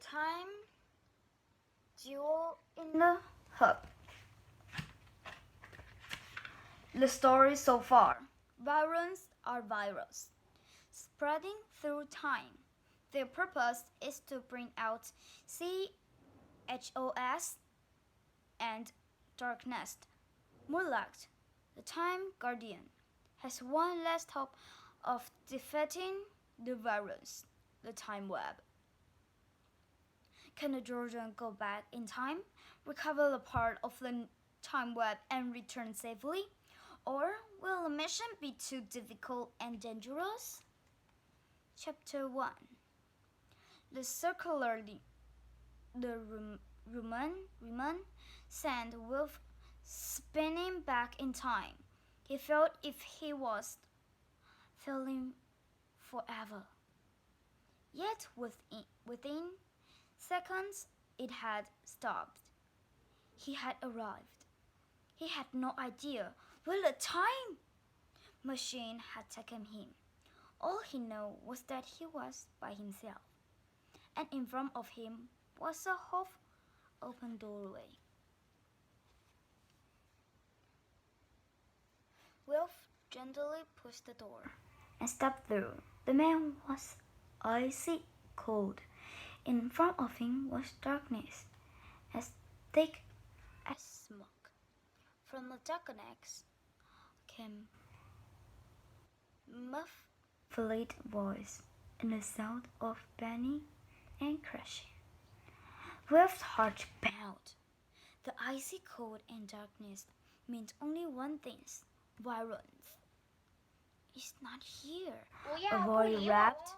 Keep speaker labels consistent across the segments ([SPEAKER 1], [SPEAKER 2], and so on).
[SPEAKER 1] time jewel in the hub. The story so far. Virus are virus, spreading through time. Their purpose is to bring out CHOS and darkness. Moonlight, the Time Guardian, has one last hope of defeating the virus, the Time Web. Can the Georgian go back in time, recover the part of the Time Web, and return safely? Or will the mission be too difficult and dangerous? Chapter 1. The Riemann sent Wolf spinning back in time. He felt if he was falling forever. Yet within seconds it had stopped. He had arrived. He had no idea where the time machine had taken him. All he knew was that he was by himself, and in front of him was a half-open doorway. Wolf gently pushed the door and stepped through. The man was icy cold. In front of him was darkness, as thick as smoke. From the darkness came muffled voice and the sound of banging and crashing. Wolf's heart pounded. The icy cold and darkness meant only one thing: violence. It's not here, a voice rapped.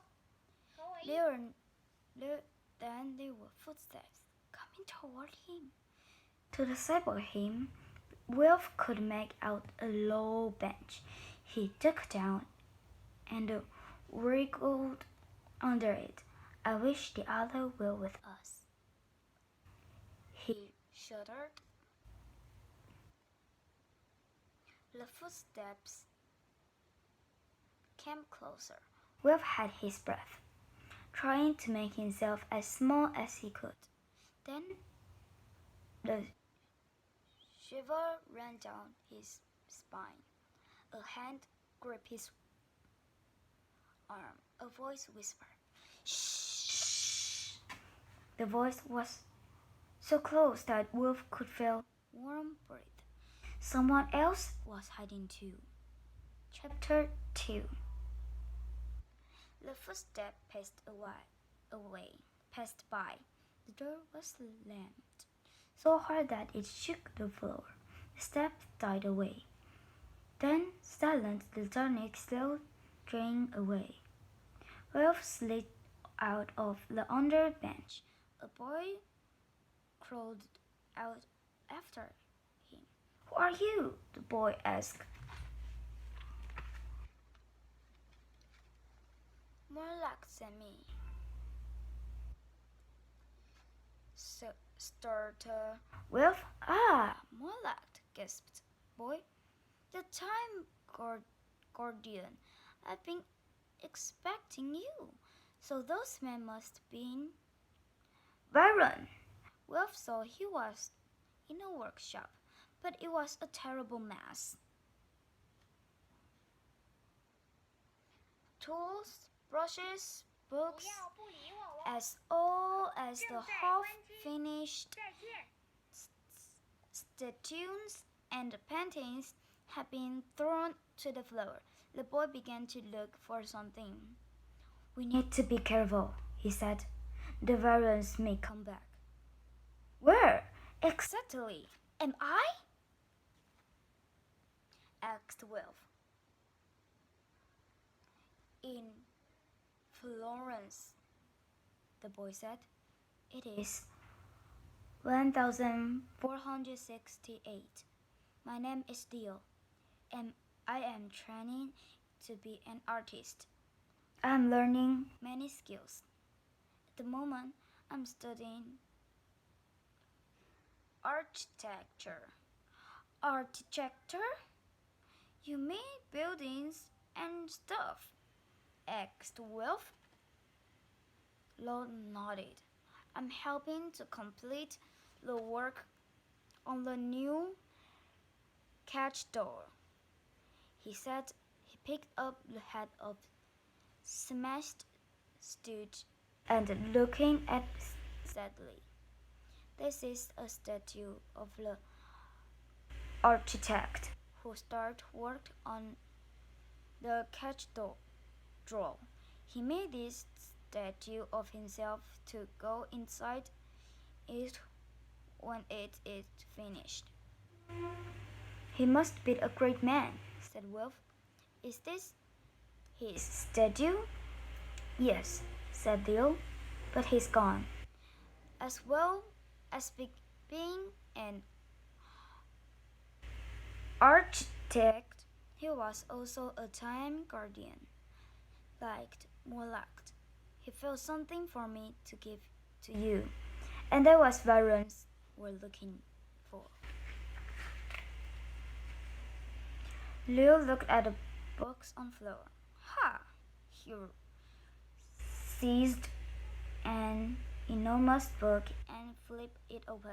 [SPEAKER 1] Then there were footsteps coming toward him. To the side of him, Wolf could make out a low bench. He dug down and wriggled under it. I wish the other were with us. He shuddered. The footsteps came closer. Wolf had his breath, trying to make himself as small as he could. Then the shiver ran down his spine. A hand gripped his arm. A voice whispered, "Shh." The voice was so close that Wolf could feel warm breath. Someone else was hiding too. Chapter 2. The footstep passed by. The door was slammed so hard that it shook the floor. The steps died away. Then silence, the darkness slowly drained away. Wolf slid out of the underbench. A boy crawled out after him. "Who are you?" the boy asked. "More luck than me," stuttered Wolf. More luck," gasped boy. "The Time Guardian. I've been expecting you. So those men must have been..." "Byron!" Wolf thought he was in a workshop, but it was a terrible mess. Tools, brushes, books, as all as the half-finished statues and paintings had been thrown to the floor. The boy began to look for something. "We need to be careful," he said. "The variants may come back." "Where exactly am I?" asked Wolf. "In Florence," the boy said. "It is 1468. My name is Dio, and I am training to be an artist. I am learning many skills. At the moment, I'm studying architecture." "Architecture? You mean buildings and stuff?" asked Wolf. Lord nodded. I'm helping to complete the work on the new catch door. He said. He picked up the head of smashed statue and looking at it sadly. This is a statue of the architect who started work on the catch door. He made this statue of himself to go inside it when it is finished. He must be a great man, said Wolf. Is this his statue? Yes, said Leo, but he's gone. As well as being an architect, he was also a time guardian. More liked. He felt something for me to give to you, and that was what Varens were looking for. Leo looked at the box on the floor. Ha! He seized an enormous book and flipped it open.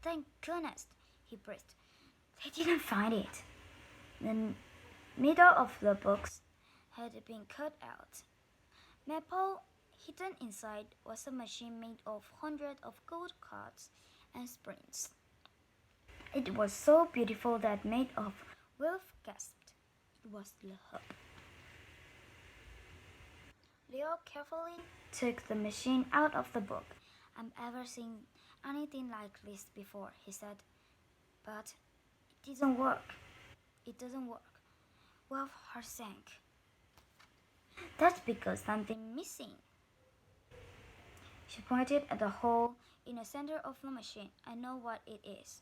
[SPEAKER 1] Thank goodness, he breathed. They didn't find it. The middle of the box had been cut out. Maple, hidden inside, was a machine made of hundreds of gold cards and springs. It was so beautiful that made of Wolf gasped. It was the hub. Leo carefully took the machine out of the book. I've never seen anything like this before, he said. But it doesn't work. It doesn't work. Wolf's heart sank. That's because something's missing. She pointed at the hole in the center of the machine. I know what it is,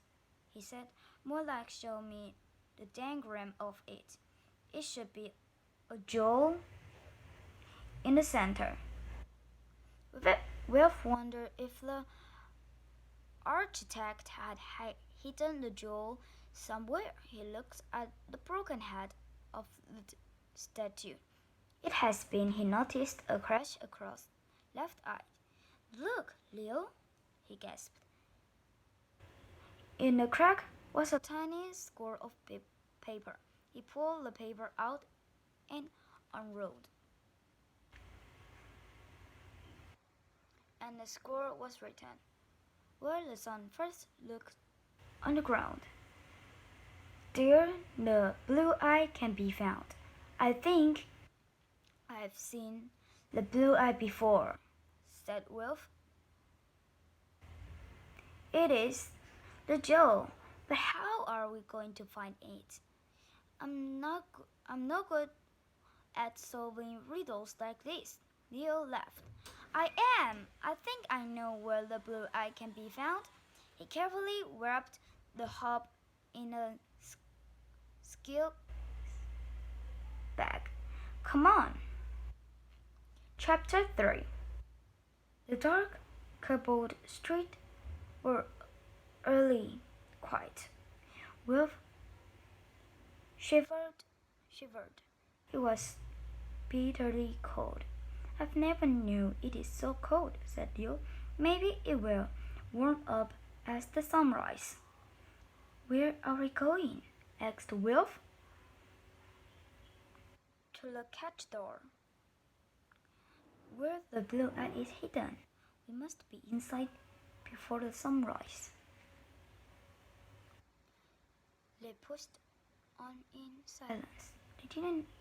[SPEAKER 1] he said. More like show me the diagram of it. It should be a jewel in the center. Wolf wondered if the architect had hidden the jewel somewhere. He looked at the broken head of the statue. It has been, he noticed a crash across left eye. Look, Leo, he gasped. In the crack was a tiny square of paper. He pulled the paper out and unrolled. And the score was written, where the sun first looked on the ground. There the blue eye can be found. I think I've seen the blue eye before, said Wolf. It is the jewel, but how are we going to find it? I'm not good at solving riddles like this. Leo laughed. I am. I think I know where the blue eye can be found. He carefully wrapped the hub in a skill bag. Come on. Chapter 3. The dark, cobbled street were early quiet. Wolf shivered. It was bitterly cold. I've never knew it is so cold, said Leo. Maybe it will warm up as the sun rises. Where are we going? Asked Wolf. To the catch door, where the blue eye is hidden. We must be inside before the sunrise. They pushed on in silence. They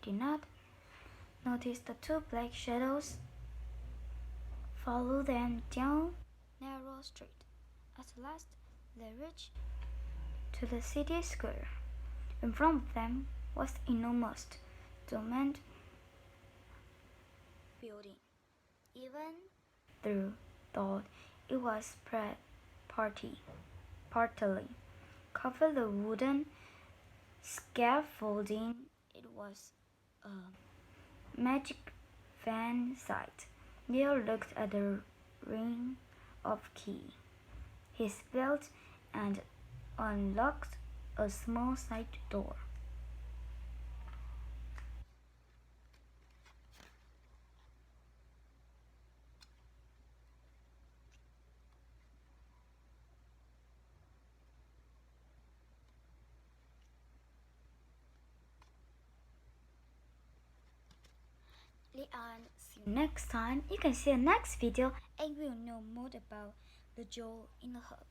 [SPEAKER 1] did not notice the two black shadows follow them down narrow street. At last, they reached to the city square. In front of them was enormous domed building. Even though thought it was partly covered the wooden scaffolding, it was a magic fan sight. Leo looked at the ring of key, his belt, and unlocked a small side door. And see you next time. You can see the next video and we'll know more about the jewel in the hub.